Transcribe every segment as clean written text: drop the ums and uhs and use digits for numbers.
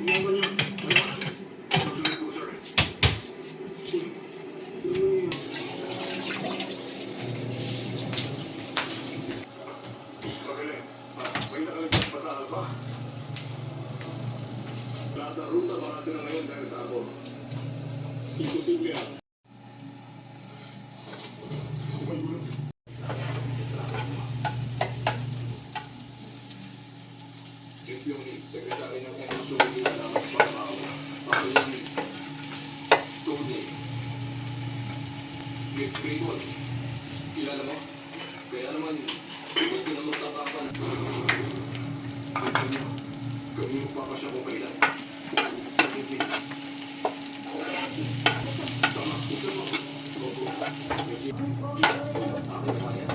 Lahat ng ruta barado na ngayon dahil sa ako. Imposible yan. Chief Yoni, sekretary ng MSUD na naman Pangao. Pangayani. Tony. Nick Greenwood. Kilala mo? Kaya naman, huwag ka na magtatapan. Kanino pa pa siya kung kailan? Tama, isa mo. Opo. Akin naman yan.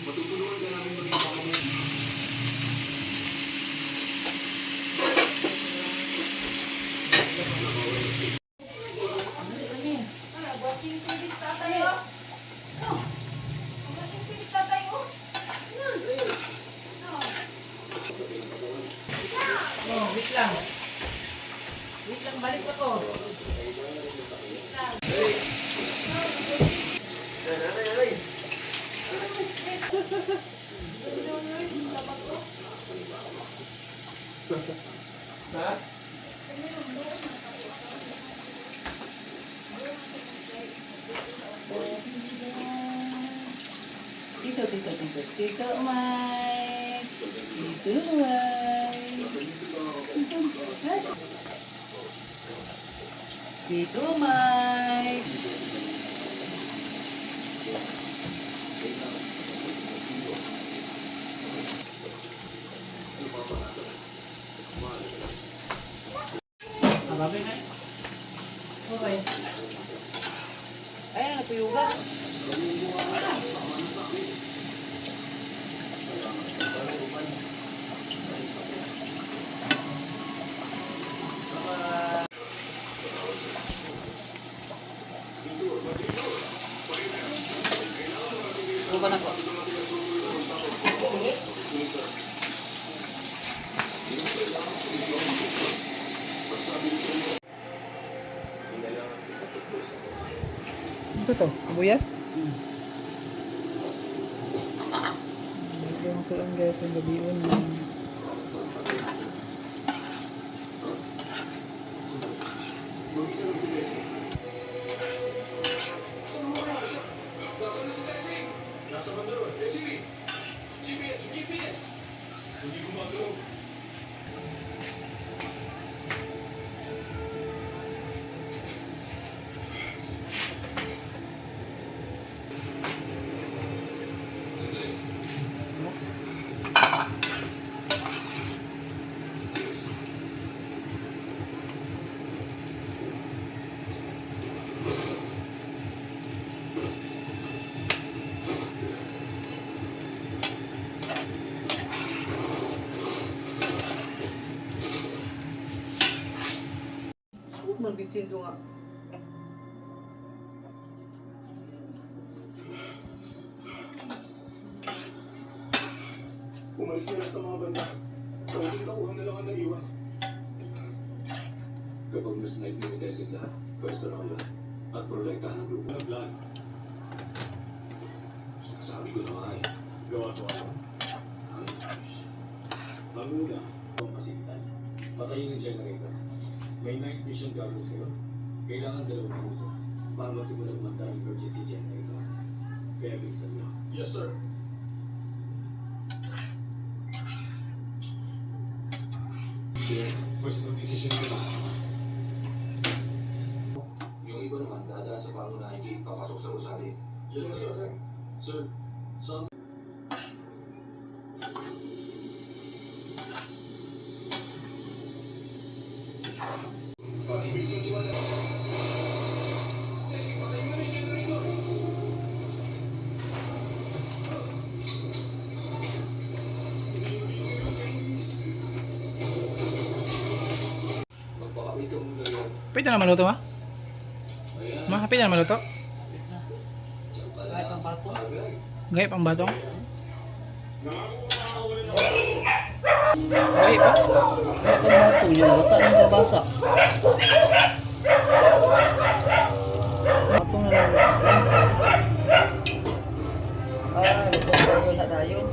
Matutulungan ka namin maging pakamuha. Wait lang. Wait lang, balik ako. Wait lang. Ha? Tito Mike. Tito Mike. Tito Mike. Babay na. Okay. Ayan, nagpuyuga. Ano ba na ko? Ano to? Kabuyas? Yung sa lang guys, yung gabion yung Nasa bandaro. Siri! GPS! Hindi gumagalaw. Magbitsin ko nga. Umalis na lahat ng mga banda. Kaunting tauhan na lang ang naiwan. Kapag na-snipe mo yung testing lahat, pwesto na kayo. At protektahan ang grupo ng plan. Sabi ko na nga eh. Gawa ko ako. Ang una, pampasitan. Patayin yung generator. May night vision goggles kayo. Kailangan 2 minuto para magsimula kumanta ng emergency generator. Kaya bilisan niyo. Yes, sir. Mas mag-desisyon ka na. Yung iba naman, dadaan sa pangunahin gate, papasok sa usali. Yes, sir. Sir, saan? Magpakapit ka muna yun. Pwede na maluto, ma? Ayan. Ma, pwede na maluto? Diyan ka Kahit lang. ang bato. Bagay. Gaya pang batong? Gaya pa? Kahit ang bato, yung bata ng kabasa. Bato na lang. Ah, luto tayo na dayon.